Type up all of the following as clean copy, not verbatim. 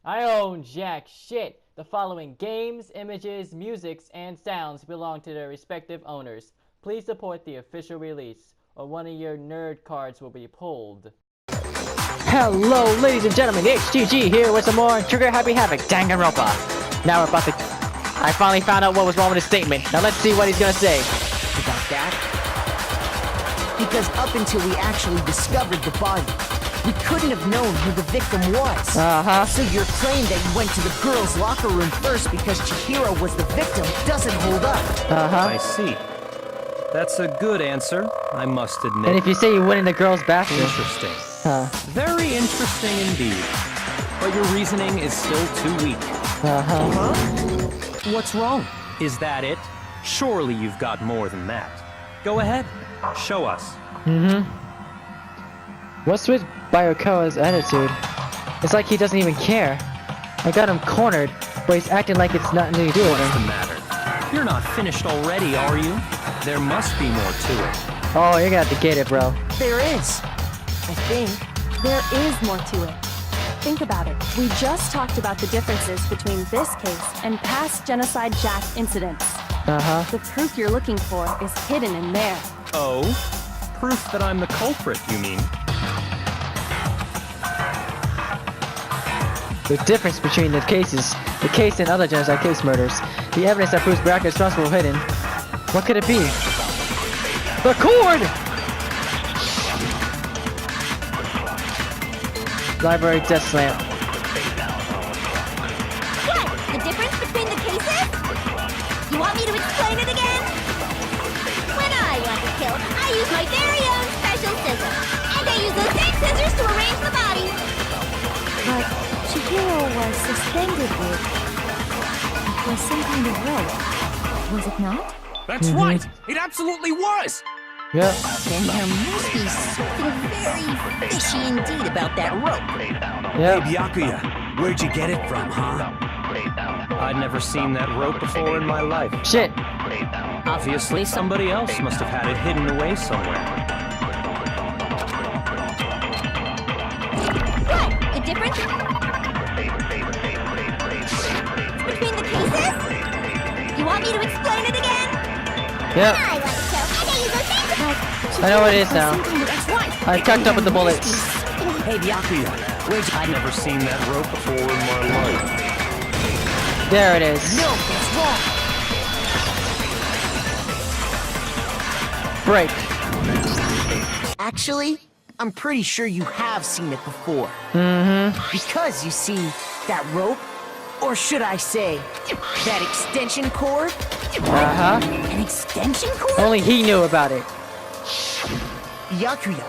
I own jack shit. The following games, images, musics, and sounds belong to their respective owners. Please support the official release, or one of your nerd cards will be pulled. Hello, ladies and gentlemen, HGG here with some more Trigger Happy Havoc Danganronpa. Now we're about to... I finally found out what was wrong with his statement. Now let's see what he's gonna say. About that? Because up until we actually discovered the body, we couldn't have known who the victim was. So your claim that you went to the girls' locker room first because Chihiro was the victim doesn't hold up. I see. That's a good answer, I must admit. And if you say you went in the girls' bathroom... Interesting. Very interesting indeed. But your reasoning is still too weak. What's wrong? Is that it? Surely you've got more than that. Go ahead. Show us. What's with Bayokawa's attitude? It's like he doesn't even care. I got him cornered, but he's acting like it's nothing to do with What's him. the matter? You're not finished already, are you? There must be more to it. Oh, you're gonna have to get it, bro. There is. I think. There is more to it. Think about it. We just talked about the differences between this case and past Genocide Jack incidents. The proof you're looking for is hidden in there. Oh? Proof that I'm the culprit, you mean? The difference between the case and other genocide case murders, the evidence that proves Baraka is responsible for hidden. What could it be? The cord! Library desk lamp. What? The difference between the cases? You want me to explain it again? When I want to kill, I use my very own special scissors. And I use those same scissors to arrange the body. But Chihiro was suspended with some kind of rope. Was it not? That's right! It absolutely was! Yep. Then there must be something very fishy indeed about that rope. Yep. Hey, Byakuya, where'd you get it from, huh? I'd never seen that rope before in my life. Shit. Obviously, somebody else must have had it hidden away somewhere. What? The difference between the cases? You want me to explain it again? Yep. I want to kill, and I use those same I know what it is now. That's right. I tucked up with the bullets. Hey, Byakuya, where'd you... I'd never seen that rope before in my life. There it is. No, that's wrong. Break. Actually, I'm pretty sure you have seen it before. Because you see, that rope, or should I say, that extension cord? An extension cord? Only he knew about it. Byakuya,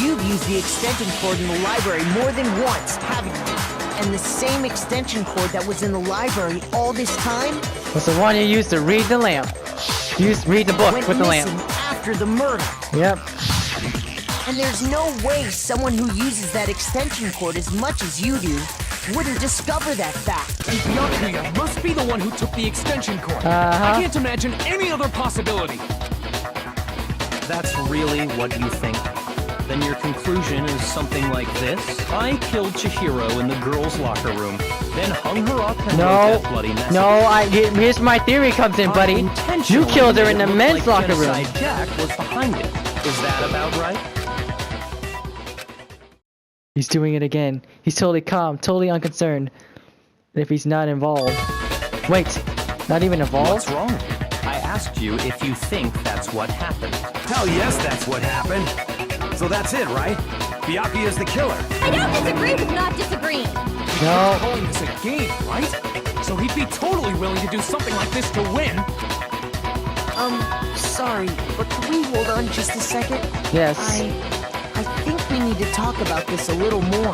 you've used the extension cord in the library more than once, haven't you? And the same extension cord that was in the library all this time Was the one you used to read the lamp. Read the book went with the missing lamp. after the murder. Yep. And there's no way someone who uses that extension cord as much as you do wouldn't discover that fact. Byakuya must be the one who took the extension cord. Uh-huh. I can't imagine any other possibility. That's really what you think? Then your conclusion is something like this? I killed Chihiro in the girls' locker room, then hung her up and wrote that bloody message. Here's where my theory comes in, buddy. You Intentionally killed her in made the it look men's like locker room. Genocide Jack was behind it. Is that about right? He's doing it again. He's totally calm, totally unconcerned. If he's not involved. Wait, not even involved? What's wrong? I asked you if you think that's what happened. Hell yes, that's what happened. So that's it, right? Byakuya's the killer. I don't disagree with not disagreeing. No. Calling this a game, right? So he'd be totally willing to do something like this to win. Sorry, but can we hold on just a second? Yes. I think we need to talk about this a little more.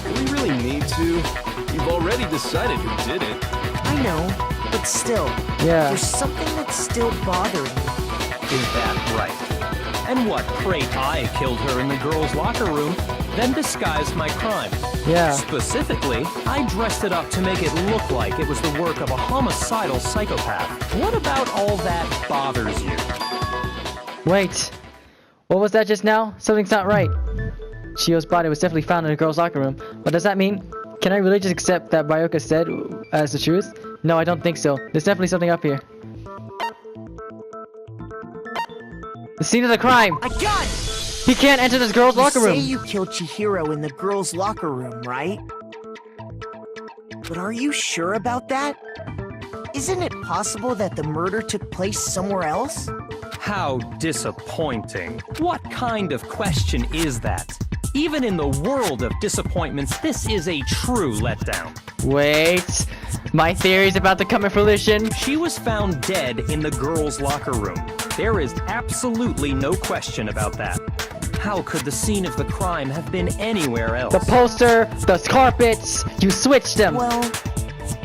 Do we really need to? You've already decided who did it. I know, but still, Yeah. there's something that's still bothering me. Is that right? And what, pray I killed her in the girls' locker room, then disguised my crime. Yeah. Specifically, I dressed it up to make it look like it was the work of a homicidal psychopath. What about all that bothers you? Wait. What was that just now? Something's not right. Chio's body was definitely found in the girls' locker room. But does that mean Can I really just accept that Bayoka said as the truth? No, I don't think so. There's definitely something up here. The scene of the crime! I got it! He can't enter this girl's locker room! You say you killed Chihiro in the girls' locker room, right? But are you sure about that? Isn't it possible that the murder took place somewhere else? How disappointing. What kind of question is that? Even in the world of disappointments, this is a true letdown. Wait, my theory's about to come to fruition. She was found dead in the girls' locker room. There is absolutely no question about that. How could the scene of the crime have been anywhere else? The poster, the carpets, you switched them. Well,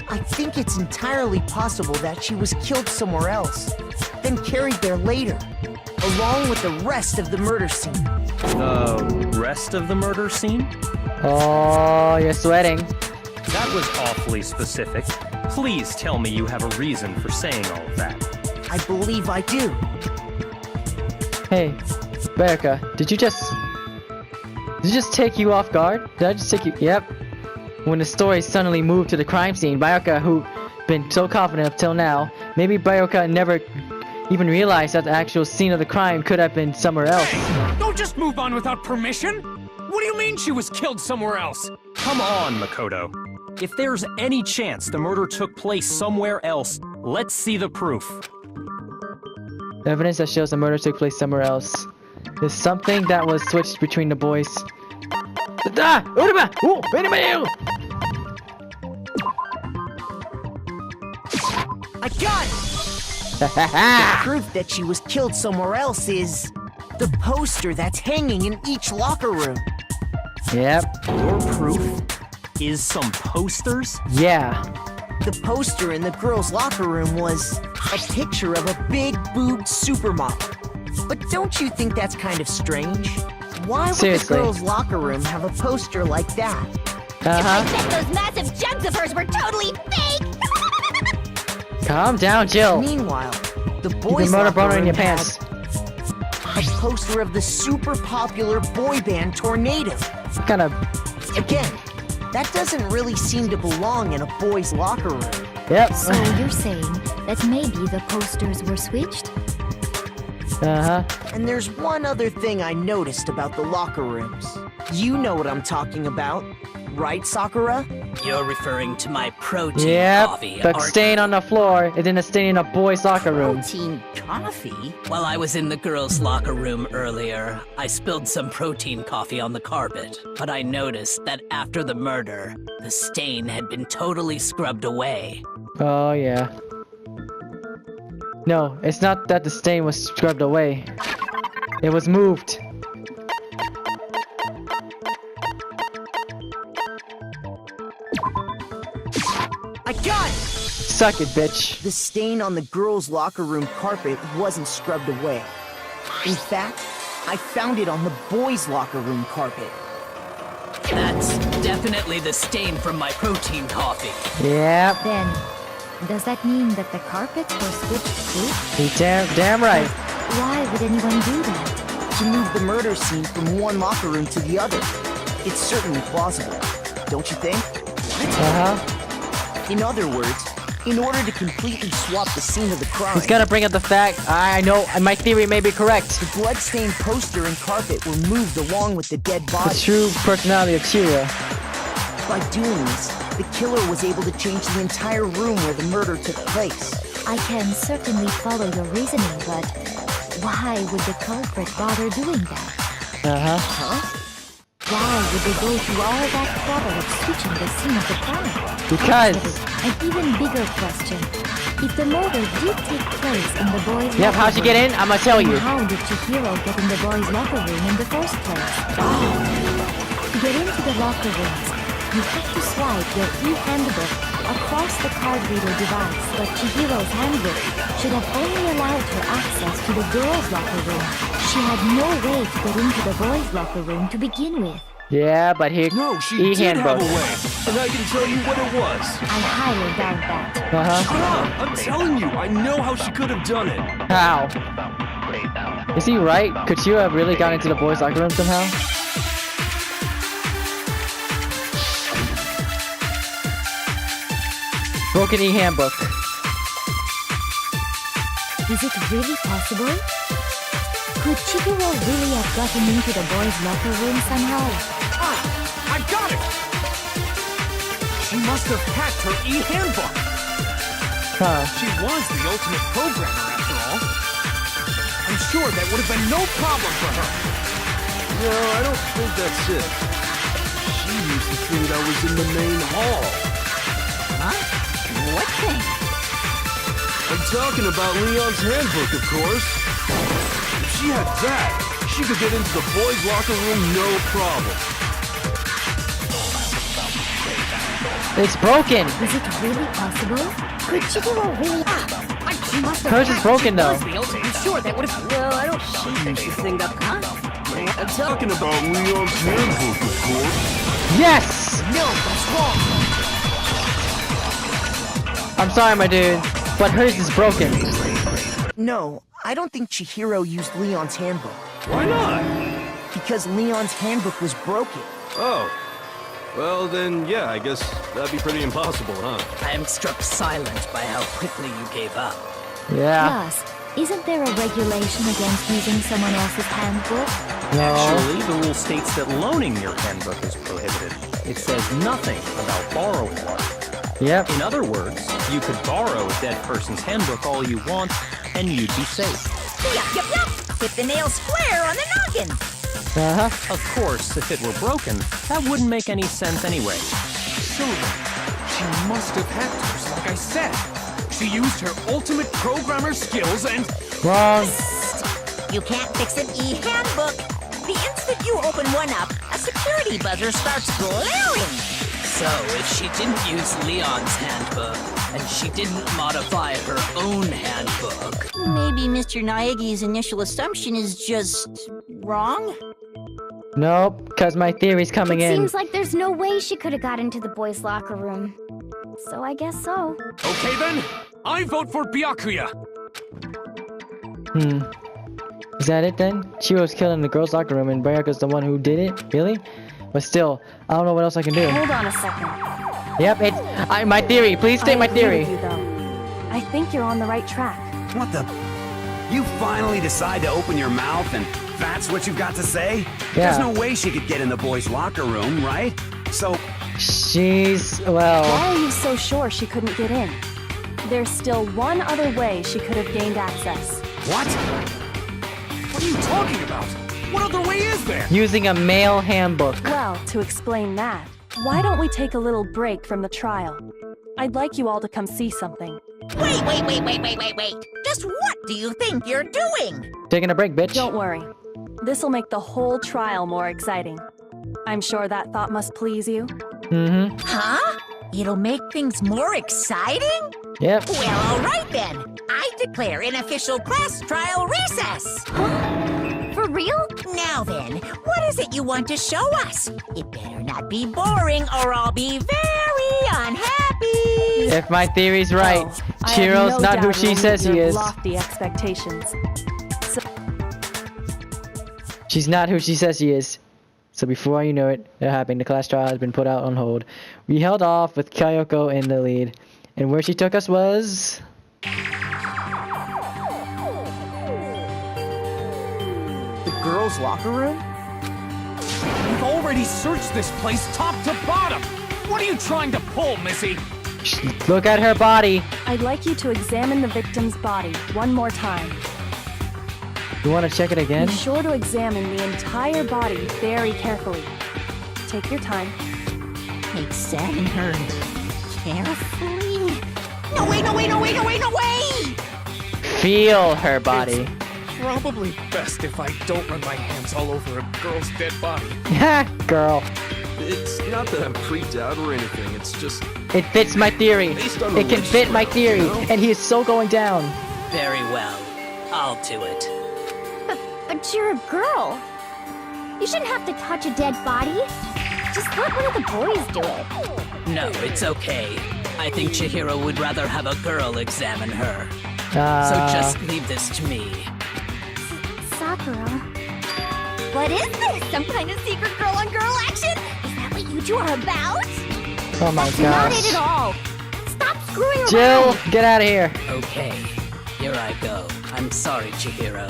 I think it's entirely possible that she was killed somewhere else, then carried there later, along with the rest of the murder scene. The rest of the murder scene? Oh, you're sweating. That was awfully specific. Please tell me you have a reason for saying all of that. I believe I do. Hey, Bayoka, did you just take you off guard? Did I just take you? Yep. When the story suddenly moved to the crime scene, Bayoka, who been so confident up till now, maybe Bayoka never even realized that the actual scene of the crime could have been somewhere else. Hey, don't just move on without permission! What do you mean she was killed somewhere else? Come on, Makoto. If there's any chance the murder took place somewhere else, let's see the proof. Evidence that shows the murder took place somewhere else. There's something that was switched between the boys. I got it! The proof that she was killed somewhere else is the poster that's hanging in each locker room. Yep. Your proof is some posters? Yeah. The poster in the girls' locker room was a picture of a big-boobed supermodel. But don't you think that's kind of strange? Why would Seriously. the girls' locker room have a poster like that? I bet those massive jugs of hers were totally fake! Calm down, Jill. Meanwhile, the Keep boys' the motor locker boner in room your had pants. a poster of the super popular boy band Tornado. What kind of... Again, that doesn't really seem to belong in a boys' locker room. Yep. So you're saying that maybe the posters were switched? And there's one other thing I noticed about the locker rooms. You know what I'm talking about, right, Sakura? You're referring to my protein coffee, Yep. The aren't stain on the floor is in the stain in a boy's locker room. Protein coffee? While I was in the girls' locker room earlier, I spilled some protein coffee on the carpet, but I noticed that after the murder, the stain had been totally scrubbed away. Oh, yeah. No, it's not that the stain was scrubbed away. It was moved. I got it! Suck it, bitch. The stain on the girls' locker room carpet wasn't scrubbed away. In fact, I found it on the boys' locker room carpet. That's definitely the stain from my protein coffee. Yep. Then, does that mean that the carpets were switched too? You damn right. Why would anyone do that? To move the murder scene from one locker room to the other. It's certainly plausible, don't you think? In other words, in order to completely swap the scene of the crime, He's gotta bring up the fact. I know my theory may be correct. the bloodstained poster and carpet were moved along with the dead The body. true personality of Chihiro. By doing this, the killer was able to change the entire room where the murder took place. I can certainly follow your reasoning, but why would the culprit bother doing that? Why would they go through all that trouble of switching the scene of the crime? Because. An even bigger question. If the murder did take place in the boys' Yep, locker how'd you get room, in? I'ma tell then you. how did Chihiro get in the boys' locker room in the first place? To get into the locker rooms, you have to swipe your e-handbook across the card reader device, but Chihiro's handbook should have only allowed her access to the girls' locker room. She had no way to get into the boys' locker room to begin with. Yeah, but here. No, she did have E-handbook. a way, and I can tell you what it was. I highly doubt that. Shut up! I'm telling you, I know how she could have done it. How? Is he right? Could you have really gotten into the boys' locker room somehow? Broken e-handbook. Is it really possible? Could Chihiro really have gotten into the boys' locker room somehow? I got it! She must have hacked her e-handbook. Huh. She was the ultimate programmer, after all. I'm sure that would have been no problem for her. No, I don't think that's it. She used to think I was in the main hall. Huh? What thing? I'm talking about Leon's handbook, of course. If she had that, she could get into the boys' locker room no problem. It's broken. Is it really possible? Could Chihiro really... She must have... Hers is broken though. I'm sure that would have... Well, I don't... She used to think up... Huh? I'm talking about Leon's handbook, of course. Yes! No, that's wrong. I'm sorry, my dude, but hers is broken. No, I don't think Chihiro used Leon's handbook. Why not? Because Leon's handbook was broken. Oh. Well, then, yeah, I guess that'd be pretty impossible, huh? I am struck silent by how quickly you gave up. Yeah. Plus, isn't there a regulation against using someone else's handbook? No. Actually, the rule states that loaning your handbook is prohibited. It says nothing about borrowing one. Yep. In other words, you could borrow a dead person's handbook all you want, and you'd be safe. Yup, yup, yup! Hit the nail square on the noggin! Uh-huh. Of course, if it were broken, that wouldn't make any sense anyway. So then, she must have hacked hers, like I said. She used her ultimate programmer skills and... Wrong. You can't fix an e-handbook! The instant you open one up, a security buzzer starts blaring! So, if she didn't use Leon's handbook, and she didn't modify her own handbook... Maybe Mr. Naegi's initial assumption is just... wrong? Nope, because my theory's coming in. Seems like there's no way she could have got into the boys' locker room. So I guess so. Okay then, I vote for Byakuya. Is that it then? Chihiro's killed in the girls' locker room and Byakuya's the one who did it? Really? But still, I don't know what else I can do. Hold on a second. Yep, it's my theory. Please state my I agree theory. with you, though. I think you're on the right track. What the? You finally decide to open your mouth and that's what you've got to say? Yeah. There's no way she could get in the boys' locker room, right? So... Well... Why are you so sure she couldn't get in? There's still one other way she could have gained access. What? What are you talking about? What other way is there? Using a male handbook. Well, to explain that, why don't we take a little break from the trial? I'd like you all to come see something. Wait! Just what do you think you're doing? Taking a break, bitch. Don't worry. This'll make the whole trial more exciting. I'm sure that thought must please you. Mm-hmm. Huh? It'll make things more exciting? Yep. Well, all right then. I declare an official class trial recess. For real? Now then, what is it you want to show us? It better not be boring or I'll be very unhappy. If my theory's right, I have Chihiro's no not who doubt she you'll says meet he your is. lofty expectations. She's not who she says she is. So before you know it happened, the class trial has been put out on hold. We held off with Kyoko in the lead. And where she took us was... The girls' locker room? We've already searched this place top to bottom. What are you trying to pull, Missy? Look at her body. I'd like you to examine the victim's body one more time. You want to check it again? Be sure to examine the entire body very carefully. Take your time. Examine her carefully. No way! Feel her body. Probably best if I don't run my hands all over a girl's dead body. Ha! Girl. It's not that I'm freaked out or anything, it's just... It fits my theory. Based on It can fit my theory. you know? And he is so going down. Very well. I'll do it. But you're a girl. You shouldn't have to touch a dead body. Just let one of the boys do it. No, it's okay. I think Chihiro would rather have a girl examine her. So just leave this to me. Sakura. What is this? Some kind of secret girl-on-girl action? Is that what you two are about? Oh my That's not gosh. it at all. Stop screwing around. Jill, get out of here. Okay, here I go. I'm sorry, Chihiro.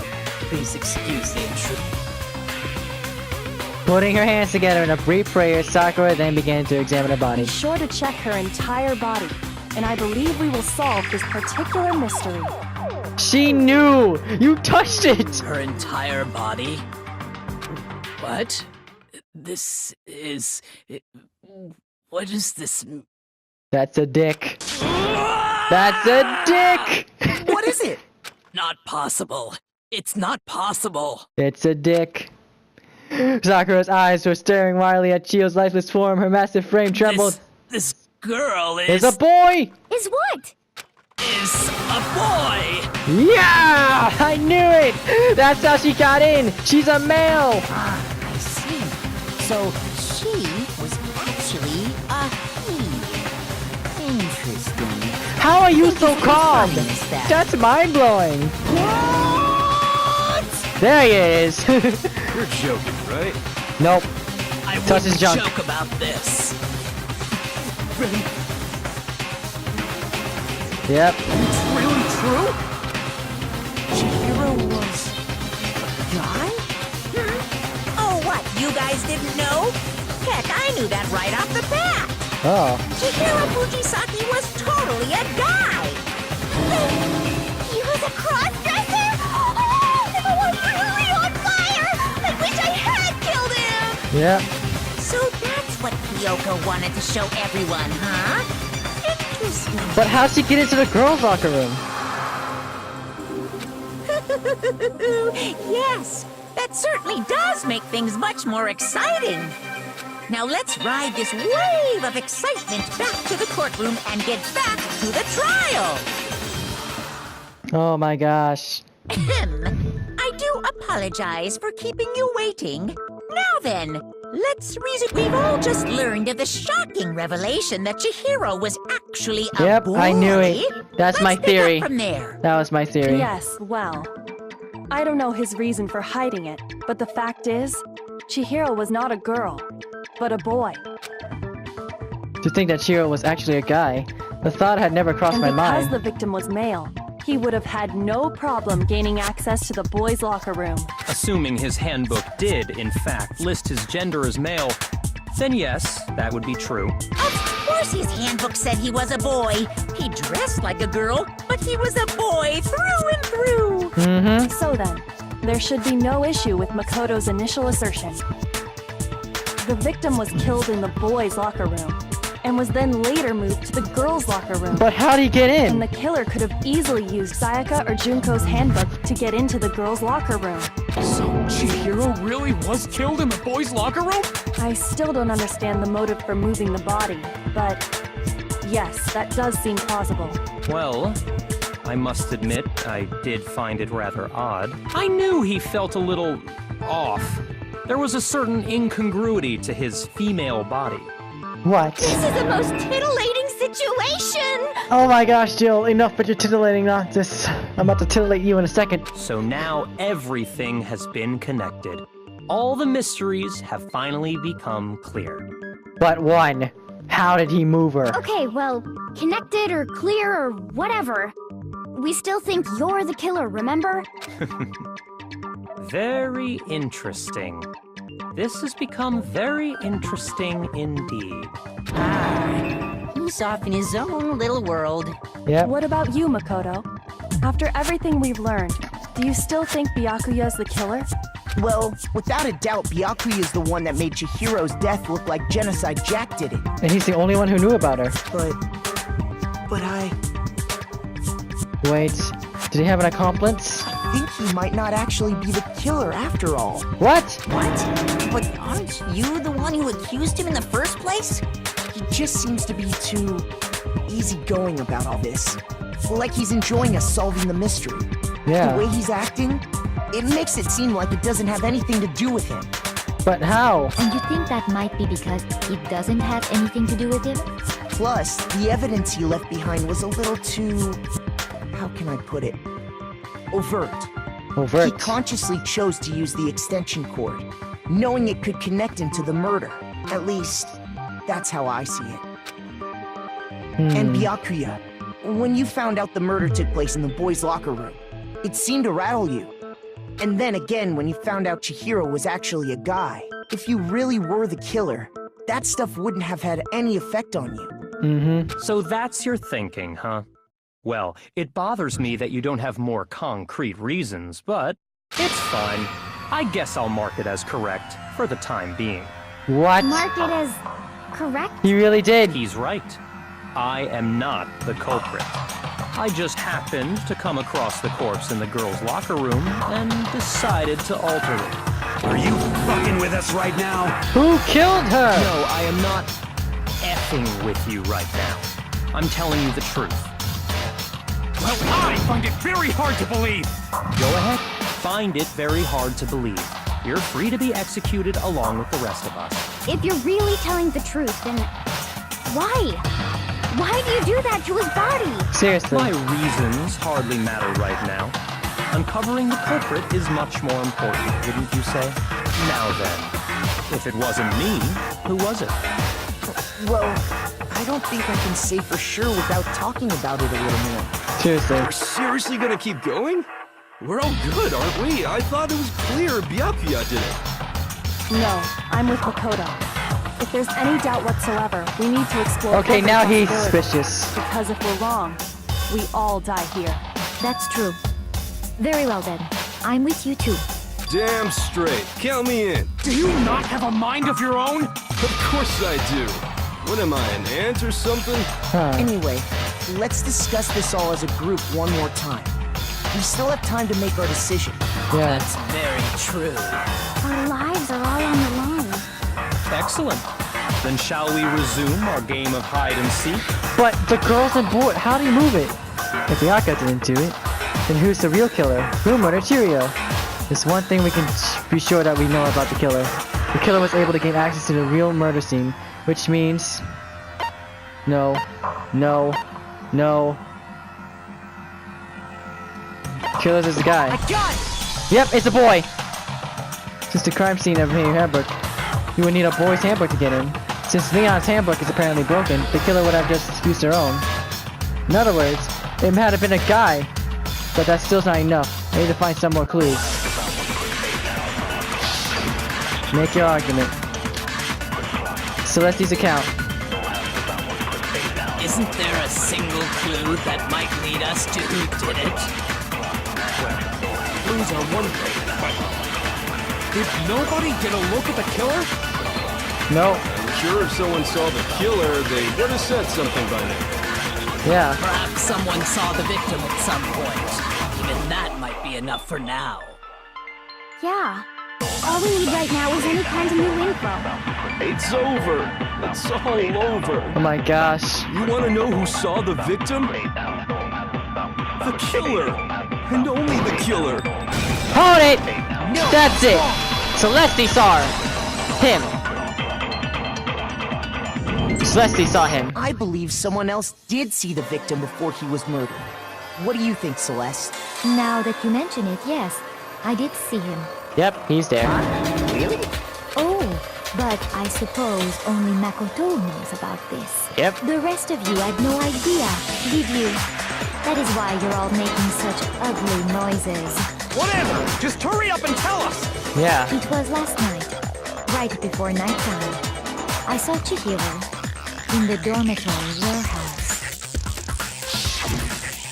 Please excuse the intrusion. Putting her hands together in a brief prayer, Sakura then began to examine her body. Be sure to check her entire body, and I believe we will solve this particular mystery. She knew! You touched it! Her entire body? What? This is... What is this? That's a dick. That's a dick! What is it? Not possible. It's not possible. It's a dick. Sakura's eyes were staring wildly at Chiyo's lifeless form. Her massive frame trembled. This girl is... There's a boy! Is what? Is a boy! Yeah! I knew it! That's how she got in! She's a male! I see. So she was actually a he. Interesting. How are you so calm? funniest fact. That's mind-blowing. What? There he is. You're joking, right? Nope. I Touch his wouldn't junk. joke about this. Yep. It's really true? Chihiro was a guy? Oh, what? You guys didn't know? Heck, I knew that right off the bat. Oh. Chihiro Fujisaki was totally a guy. He was a cross-dresser? Oh, I was really on fire! I wish I had killed him! Yep. So that's what Kyoko wanted to show everyone, huh? Interesting. But how'd she get into the girls' locker room? Yes, that certainly does make things much more exciting. Now let's ride this wave of excitement back to the courtroom and get back to the trial. Oh my gosh. I do apologize for keeping you waiting. Now then, let's resume. We've all just learned of the shocking revelation that Chihiro was actually a Yep, boy. I knew it. That's my Let's pick up theory. from there. That was my theory. Yes, well, I don't know his reason for hiding it, but the fact is, Chihiro was not a girl, but a boy. To think that Chihiro was actually a guy, the thought had never crossed And my because mind. the victim was male, he would have had no problem gaining access to the boys' locker room. Assuming his handbook did, in fact, list his gender as male, then yes, that would be true. Of course his handbook said he was a boy. He dressed like a girl, but he was a boy through and through. Mm-hmm. So then, there should be no issue with Makoto's initial assertion. The victim was killed in the boys' locker room, and was then later moved to the girls' locker room. But how'd he get And in? the killer could have easily used Sayaka or Junko's handbook to get into the girls' locker room. So Chihiro really was killed in the boys' locker room? I still don't understand the motive for moving the body, but yes, that does seem plausible. Well, I must admit, I did find it rather odd. I knew he felt a little off. There was a certain incongruity to his female body. What? This is the most titillating situation! Oh my gosh, Jill, enough with your titillating nonsense. I'm about to titillate you in a second. So now everything has been connected. All the mysteries have finally become clear. But one, how did he move her? Okay, well, connected or clear or whatever. We still think you're the killer, remember? Very interesting. This has become very interesting indeed. He's off in his own little world. Yep. What about you, Makoto? After everything we've learned, do you still think Byakuya's the killer? Well, without a doubt, Byakuya is the one that made Chihiro's death look like Genocide Jack did it. And he's the only one who knew about her. But I Wait, did he have an accomplice? think he might not actually be the killer after all. What? What? But aren't you the one who accused him in the first place? He just seems to be too easygoing about all this. Like he's enjoying us solving the mystery. The way Yeah. he's acting, it makes it seem like it doesn't have anything to do with him. But how? And you think that might be because he doesn't have anything to do with him? Plus, the evidence he left behind was a little too... how can I put it? Overt. He Overt. consciously chose to use the extension cord, knowing it could connect him to the murder. At least, that's how I see it. And Byakuya, when you found out the murder took place in the boys' locker room. It seemed to rattle you. And then again when you found out Chihiro was actually a guy. If you really were the killer, that stuff wouldn't have had any effect on you. So that's your thinking, huh? Well, it bothers me that you don't have more concrete reasons, but it's fine. I guess I'll mark it as correct for the time being. What? Mark it as correct? He really did. He's right. I am not the culprit. I just happened to come across the corpse in the girls' locker room and decided to alter it. Are you fucking with us right now? Who killed her? No, I am not effing with you right now. I'm telling you the truth. Well, I find it very hard to believe. Go ahead. Find it very hard to believe. You're free to be executed along with the rest of us. If you're really telling the truth, then why? Why do you do that to his body? Seriously. My reasons hardly matter right now. Uncovering the culprit is much more important, wouldn't you say? Now then, if it wasn't me, who was it? Well, I don't think I can say for sure without talking about it a little more. Seriously. We're seriously gonna keep going? We're all good, aren't we? I thought it was clear Byakuya did it. No, I'm with Makoto. If there's any doubt whatsoever, we need to explore. Okay, every now he's possibility. suspicious. Because if we're wrong, we all die here. That's true. Very well then. I'm with you too. Damn straight. Count me in. Do you not have a mind of your own? Of course I do. What am I, an ant or something? Anyway, let's discuss this all as a group one more time. We still have time to make our decision. Yeah. That's very true. Our lives are all on the line. Excellent. Then shall we resume our game of hide and seek? But the girls and boy, how do you move it? If Byakuya didn't do it, then who's the real killer? Who murdered Chihiro? There's one thing we can be sure that we know about the killer. The killer was able to gain access to the real murder scene, which means... No. Killer's is the guy. Yep, it's a boy! Since the crime scene of your handbook, you would need a boy's handbook to get in. Since Leon's handbook is apparently broken, the killer would have just used their own. In other words, it might have been a guy, but that still's not enough. I need to find some more clues. Make your argument. Celeste's account. Isn't there a single clue that might lead us to who did it? Clues are one thing, but did nobody get a look at the killer? No. I'm sure if someone saw the killer, they would have said something by now. Yeah. Perhaps someone saw the victim at some point. Even that might be enough for now. Yeah. All we need right now is any kind of new info. It's over. It's all over. Oh my gosh. You want to know who saw the victim? The killer. And only the killer. Hold it! That's it! Celeste saw her. Him. Celeste saw him. I believe someone else did see the victim before he was murdered. What do you think, Celeste? Now that you mention it, yes. I did see him. Yep, he's there. Really? Oh, but I suppose only Makoto knows about this. Yep. The rest of you had no idea, did you? That is why you're all making such ugly noises. Whatever! Just hurry up and tell us! Yeah. It was last night, right before nighttime. I saw Chihiro in the dormitory warehouse.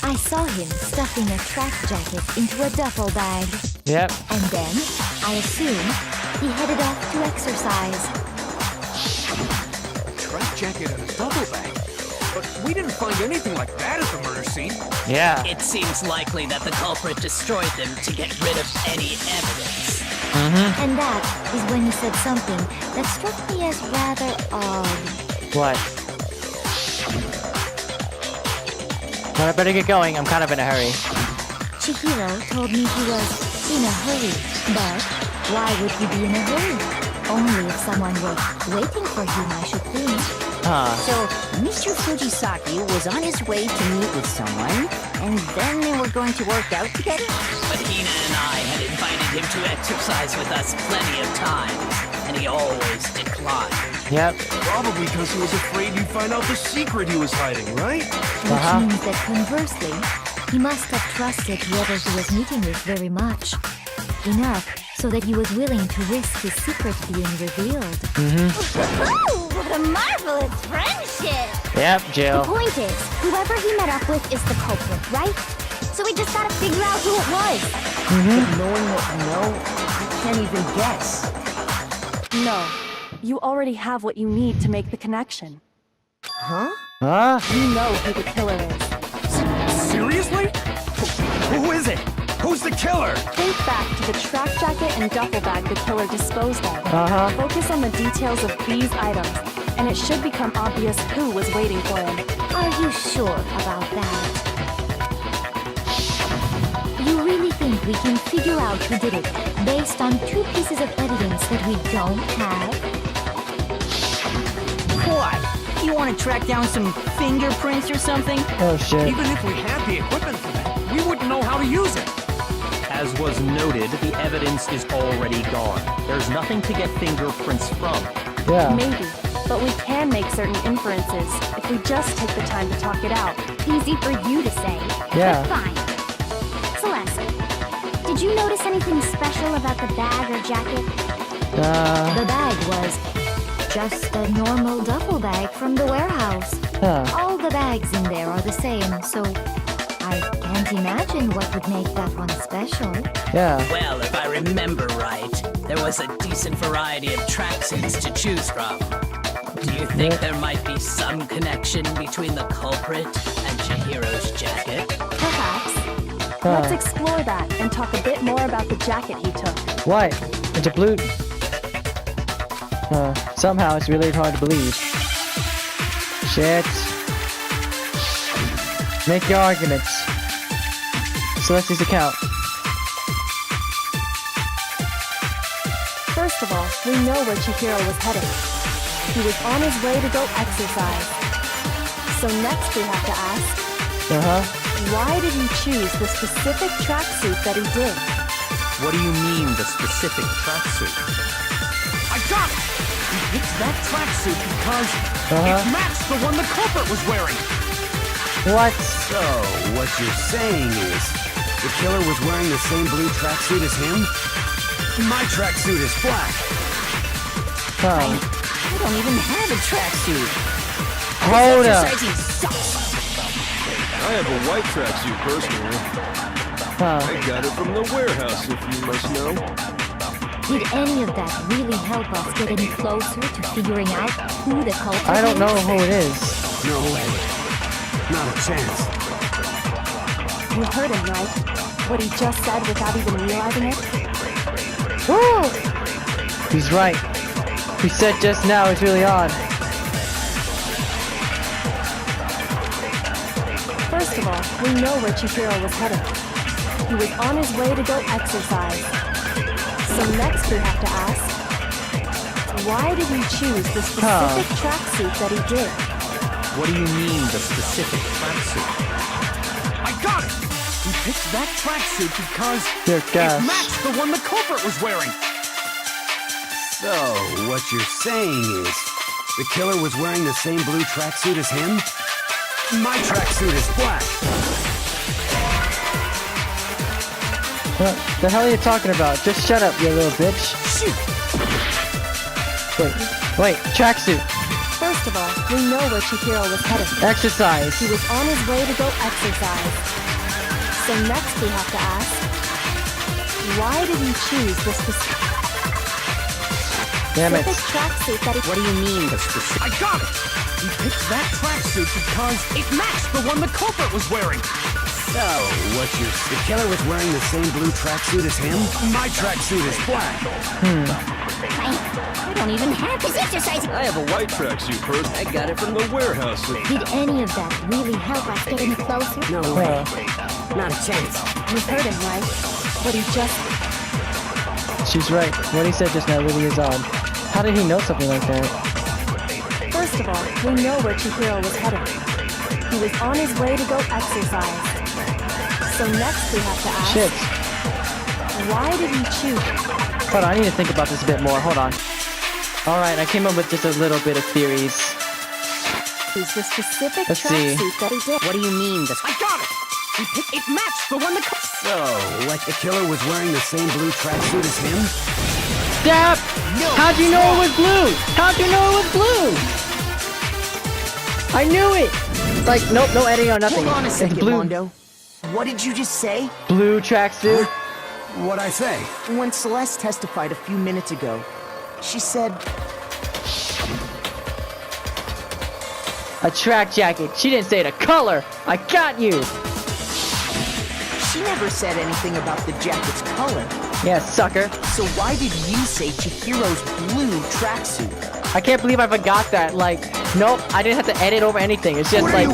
I saw him stuffing a track jacket into a duffel bag. Yep. And then, I assume, he headed off to exercise. A track jacket and a duffel bag? But we didn't find anything like that at the murder scene. Yeah. It seems likely that the culprit destroyed them to get rid of any evidence. And that is when he said something that struck me as rather odd. What? Well, I better get going. I'm kind of in a hurry. Chihiro told me he was in a hurry. But why would he be in a hurry? Only if someone were waiting for him, I should think. Huh. So, Mr. Fujisaki was on his way to meet with someone, and then they were going to work out together? But Hina and I had invited him to exercise with us plenty of times, and he always declined. Yep. Probably because he was afraid you'd find out the secret he was hiding, right? Which means that conversely, he must have trusted whoever he was meeting with very much. Enough so that he was willing to risk his secret being revealed. Oh, what a marvelous friendship! Yep, Jill. The point is, whoever he met up with is the culprit, right? So we just gotta figure out who it was. But knowing what we know, we can't even guess. No. You already have what you need to make the connection. Huh? You know who the killer is. Seriously? Who is it? Who's the killer? Think back to the track jacket and duffel bag the killer disposed of. Focus on the details of these items, and it should become obvious who was waiting for him. Are you sure about that? You really think we can figure out who did it based on 2 pieces of evidence that we don't have? What? You want to track down some fingerprints or something? Oh shit. Even if we had the equipment for that, we wouldn't know how to use it. As was noted, the evidence is already gone. There's nothing to get fingerprints from. Yeah. Maybe, but we can make certain inferences if we just take the time to talk it out. Easy for you to say. Yeah. But fine. Celeste, did you notice anything special about the bag or jacket? The bag was just a normal duffel bag from the warehouse. All the bags in there are the same, so I can't imagine what would make that one special. Yeah. Well, if I remember right, there was a decent variety of tracksuits to choose from. Do you think there might be some connection between the culprit and Chihiro's jacket? Perhaps. Let's explore that and talk a bit more about the jacket he took. Why? It's a blue. Somehow it's really hard to believe. Shit. Make your arguments. Celeste's account. First of all, we know where Chihiro was headed. He was on his way to go exercise. So next we have to ask, why did he choose the specific tracksuit that he did? What do you mean, the specific tracksuit? I got it! He picked that tracksuit because it matched the one the culprit was wearing. What? So, what you're saying is, the killer was wearing the same blue tracksuit as him? My tracksuit is black. I don't even have a tracksuit. Hold up. Exercising sucks. I have a white tracksuit personally. I got it from the warehouse, if you must know. Did any of that really help us get any closer to figuring out who the culprit is? I don't know who it is. No way. Not a chance. You heard him, right? What he just said without even realizing it? Woo! He's right. He said just now it's really odd. First of all, we know where Chihiro was headed. He was on his way to go exercise. So next we have to ask, why did he choose the specific tracksuit that he did? What do you mean, the specific tracksuit? I got it! He picked that tracksuit because Dear it gosh. matched the one the culprit was wearing. So, what you're saying is, the killer was wearing the same blue tracksuit as him? My tracksuit is black. What the hell are you talking about? Just shut up, you little bitch. Shoot! Wait, tracksuit. First of all, we know where Chihiro was headed. Exercise. He was on his way to go exercise. So next we have to ask, why did he choose the specific Damn it. tracksuit that he... What do you mean, the specific? I got it! He picked that tracksuit because it matched the one the culprit was wearing. So, the killer was wearing the same blue tracksuit as him? My tracksuit is black. I don't even have his exercise. I have a white tracksuit first. I got it from the warehouse. Did any of that really help us get any closer? No way. Not a chance. You heard him, right? What he just... She's right. What he said just now really is odd. How did he know something like that? First of all, we know where Chihiro was headed. He was on his way to go exercise. So next we have to ask, why did he choose? Hold on, I need to think about this a bit more. Hold on. Alright, I came up with just a little bit of theories. Use the specific Let's see. tracksuit that he did. What do you mean? I got it! It matched the one that... So, like the killer was wearing the same blue tracksuit as him? Stop! How'd you know it was blue? How'd you know it was blue? I knew it! Like, nope, no editing or nothing. Hold on a It's second, blue. Mondo. What did you just say? Blue tracksuit. What'd I say? When Celeste testified a few minutes ago, she said... A track jacket. She didn't say the color. I got you. She never said anything about the jacket's color. Yeah, sucker. So why did you say Chihiro's blue tracksuit? I can't believe I forgot that. Like, nope, I didn't have to edit over anything. It's just like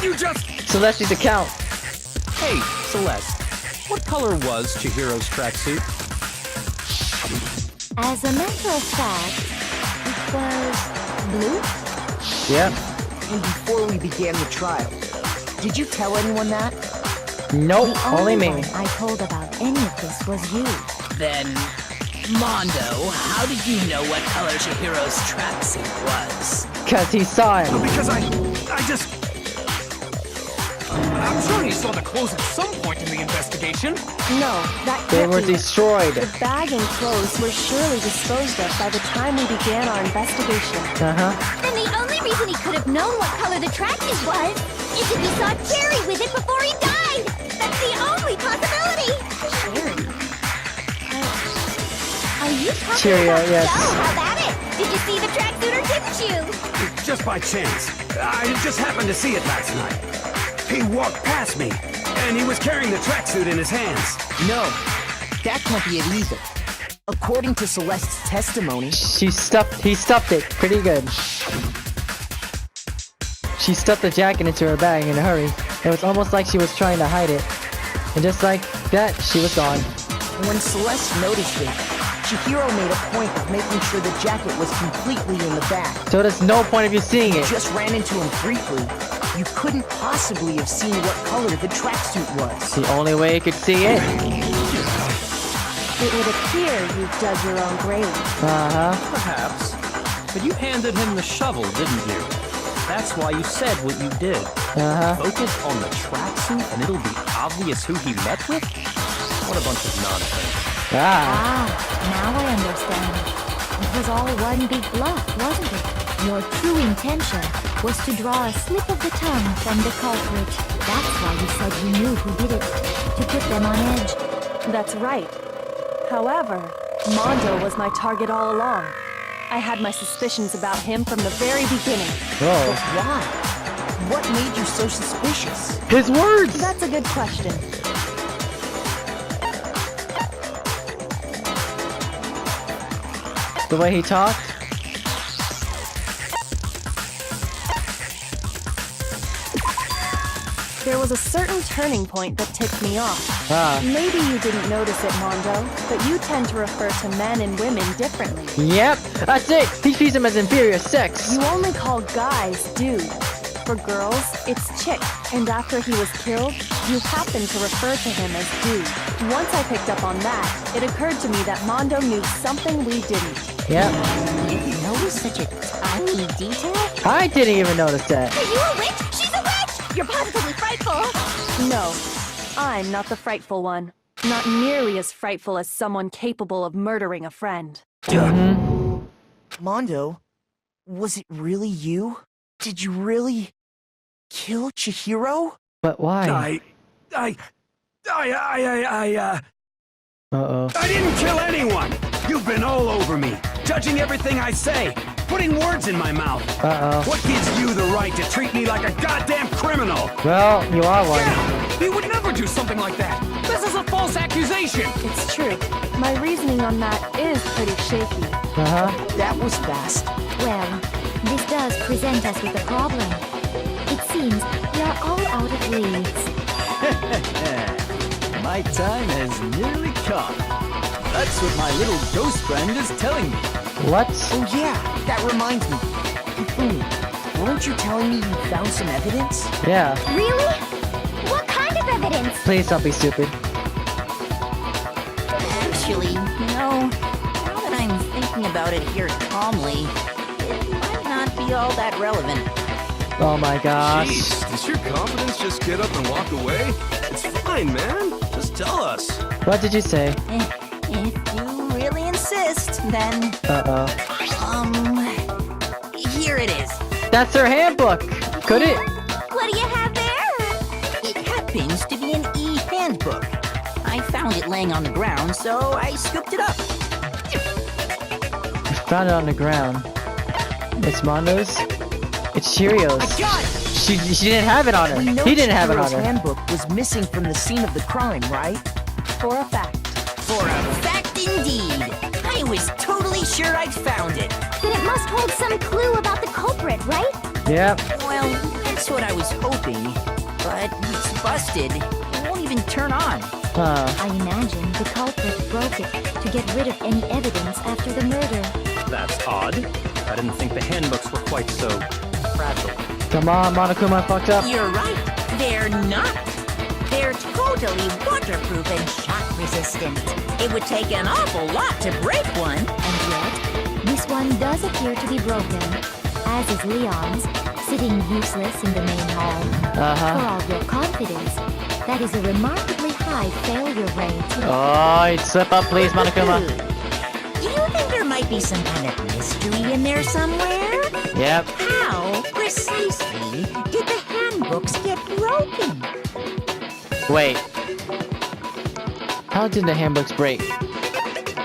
You just... Celeste's account. Hey, Celeste, what color was Chihiro's tracksuit? As a matter of fact, it was blue? Yep. And before we began the trial, did you tell anyone that? Nope, The only me. one I told about any of this was you. Then, Mondo, how did you know what color Chihiro's tracksuit was? Cause he saw him. Because I just... I'm sure he saw the clothes at some point in the investigation. No, that They can't were be it. destroyed. The bag and clothes were surely disposed of by the time we began our investigation. Uh-huh. Then the only reason he could have known what color the tracksuit was is if he saw Cherry with it before he died. That's the only possibility. Cherry? Are you talking Cheerio, about yes. Joe? How about it? Did you see the tracksuit or didn't you? Just by chance. I just happened to see it last night. He walked past me, and he was carrying the tracksuit in his hands. No, that can't be it either. According to Celeste's testimony, He stuffed it pretty good. She stuffed the jacket into her bag in a hurry. It was almost like she was trying to hide it. And just like that, she was gone. when Celeste noticed it, Chihiro made a point of making sure the jacket was completely in the bag. So there's no point of you seeing You it. just ran into him briefly. You couldn't possibly have seen what color the tracksuit was. The only way you could see it. It would appear you've dug your own grave. Uh-huh. Perhaps. But you handed him the shovel, didn't you? That's why you said what you did. Uh-huh. Focus on the tracksuit and it'll be obvious who he met with? What a bunch of nonsense. Ah. Now I understand. It was all one big bluff, wasn't it? Your true intention was to draw a slip of the tongue from the culprit. That's why you said you knew who did it, to put them on edge. That's right. However, Mondo was my target all along. I had my suspicions about him from the very beginning. Whoa. Why? What made you so suspicious? His words! That's a good question. The way he talked? There was a certain turning point that tipped me off. Ah. Maybe you didn't notice it, Mondo, but you tend to refer to men and women differently. Yep, that's it! He treats them as inferior sex! You only call guys dude. For girls, it's chick. And after he was killed, you happened to refer to him as dude. Once I picked up on that, it occurred to me that Mondo knew something we didn't. Yep. You noticed such a tiny detail? I didn't even notice that. Are you a witch? She's a witch! You're positively frightful! No, I'm not the frightful one. Not nearly as frightful as someone capable of murdering a friend. Mondo, was it really you? Did you really kill Chihiro? But why? Uh-oh. I didn't kill anyone! You've been all over me, judging everything I say, putting words in my mouth. Uh-oh. What gives you the right to treat me like a goddamn criminal? Well, you are one. Yeah, he would never do something like that. This is a false accusation. It's true. My reasoning on that is pretty shaky. Uh-huh. That was fast. Well, this does present us with a problem. It seems we are all out of leads. My time has nearly come. That's what my little ghost friend is telling me. What? Oh yeah, that reminds me. Hifumi, weren't you telling me you found some evidence? Yeah. Really? What kind of evidence? Please don't be stupid. Actually, no. Now that I'm thinking talking about it here calmly, it might not be all that relevant. Oh my gosh. Jeez, does your confidence just get up and walk away? It's fine, man. Just tell us. What did you say? If you really insist, then... Here it is. That's her handbook! Could it? What do you have there? It happens to be an e-handbook. I found it laying on the ground, so I scooped it up. You found it on the ground. It's Mondo's? It's Cheerios. She didn't have it on her. He didn't have it on her. handbook was missing from the scene of the crime, right? For a fact. For a fact indeed. I was totally sure I'd found it. Then it must hold some clue about the culprit, right? Yep. Well, that's what I was hoping. But it's busted. It won't even turn on. I imagine the culprit broke it to get rid of any evidence after the murder. That's odd. I didn't think the handbooks were quite so fragile. Come on, Monokuma fucked up. You're right. They're not. They're totally waterproof and shock resistant. It would take an awful lot to break one. And yet, this one does appear to be broken, as is Leon's, sitting useless in the main hall. For all your confidence, that is a remarkably high failure rate. Oh, slip up, please, Monokuma. Do you think there might be some kind of mystery in there somewhere? Yep. How precisely did the handbooks get broken? Wait. How did the handbooks break?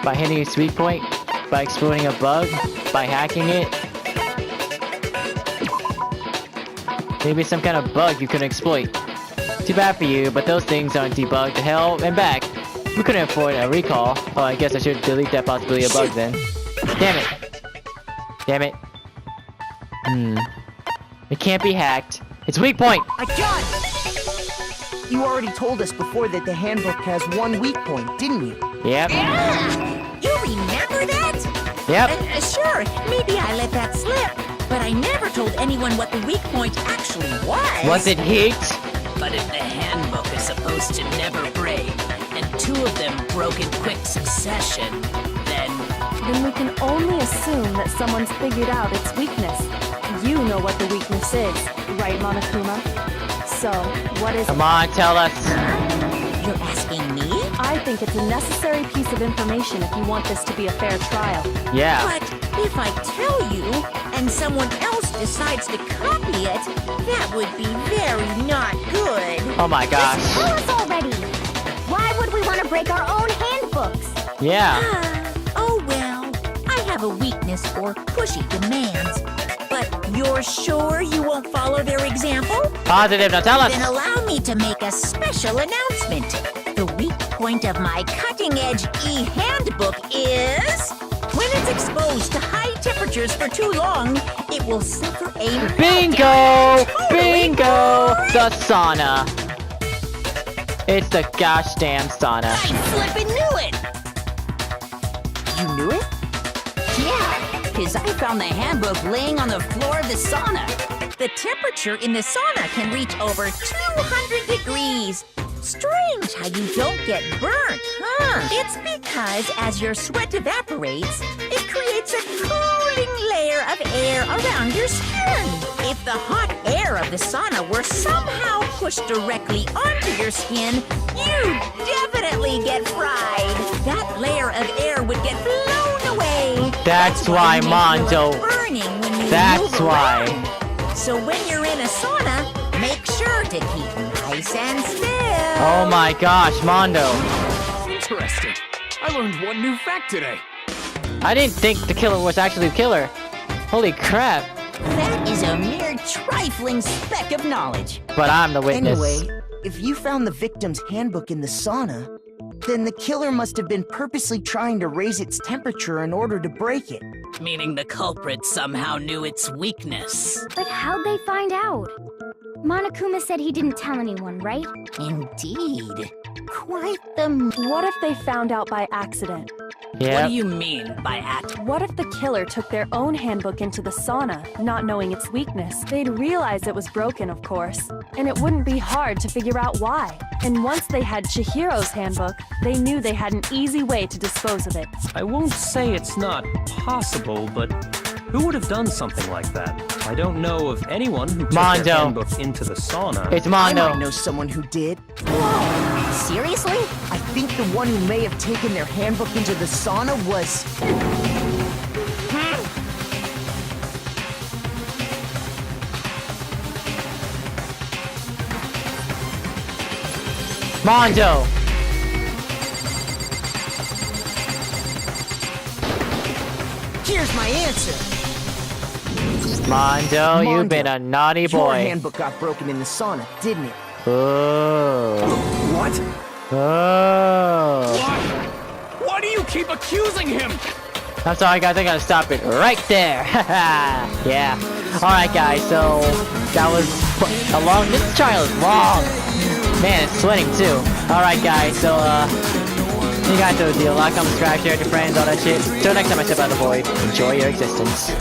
By hitting a sweet point? By exploiting a bug? By hacking it? Maybe some kind of bug you couldn't exploit. Too bad for you, but those things aren't debugged to hell and back. We couldn't afford a recall. Oh, I guess I should delete that possibility of bug then. Damn it. Damn it. It can't be hacked. It's weak point! I got it! You already told us before that the handbook has one weak point, didn't you? Yep. You remember that? Yep. Sure, maybe I let that slip. But I never told anyone what the weak point actually was. Was it heat? But if the handbook is supposed to never break, and two of them broke in quick succession, then we can only assume that someone's figured out its weakness. You know what the weakness is, right, Monokuma? So, what is it? Come on, tell us. You're asking me? I think it's a necessary piece of information if you want this to be a fair trial. Yeah. But if I tell you, and someone else decides to copy it, that would be very not good. Oh my gosh. Just tell us already! Why would we want to break our own handbooks? Yeah. Oh well, I have a weakness for pushy demands. But you're sure you won't follow their example? Positive, now tell us. Then allow me to make a special announcement. The weak point of my cutting-edge e-handbook is... when it's exposed to high temperatures for too long, it will suffer a... Bingo! Bingo! The sauna. It's the gosh damn sauna. I flippin' knew it! You knew it? Yeah, because I found the handbook laying on the floor of the sauna. The temperature in the sauna can reach over 200 degrees. Strange how you don't get burnt, huh? It's because as your sweat evaporates, it creates a cooling layer of air around your skin. If the hot air of the sauna were somehow pushed directly onto your skin, you'd definitely get fried. That layer of air would get blown away. That's why, Mondo. Burning when you That's move why. around. So when you're in a sauna, make sure to keep nice and still. Oh my gosh, Mondo. Interesting. I learned one new fact today. I didn't think the killer was actually the killer. Holy crap. That is a mere trifling speck of knowledge. But I'm the witness. Anyway, if you found the victim's handbook in the sauna, then the killer must have been purposely trying to raise its temperature in order to break it. meaning the culprit somehow knew its weakness. But how'd they find out? Monokuma said he didn't tell anyone, right? Indeed. Quite the... What if they found out by accident? Yeah. What do you mean by accident? What if the killer took their own handbook into the sauna, not knowing its weakness? They'd realize it was broken, of course, and it wouldn't be hard to figure out why. And once they had Chihiro's handbook, they knew they had an easy way to dispose of it. I won't say it's not possible, but who would have done something like that? I don't know of anyone who took their handbook into the sauna. It's Mondo. I might know someone who did. Whoa! Seriously? I think the one who may have taken their handbook into the sauna was... Mondo! Here's my answer. Mondo, you've been a naughty boy. Your handbook got broken in the sauna, didn't it? Oh. What? Oh. Why do you keep accusing him? I'm sorry, guys. I gotta stop it right there. Yeah. All right, guys. So that was a long. This trial is long. Man, it's sweating too. All right, guys. So you guys know the deal. Like, comment, subscribe, share with your friends, all that shit. Till next time, I step out of the void. Enjoy your existence.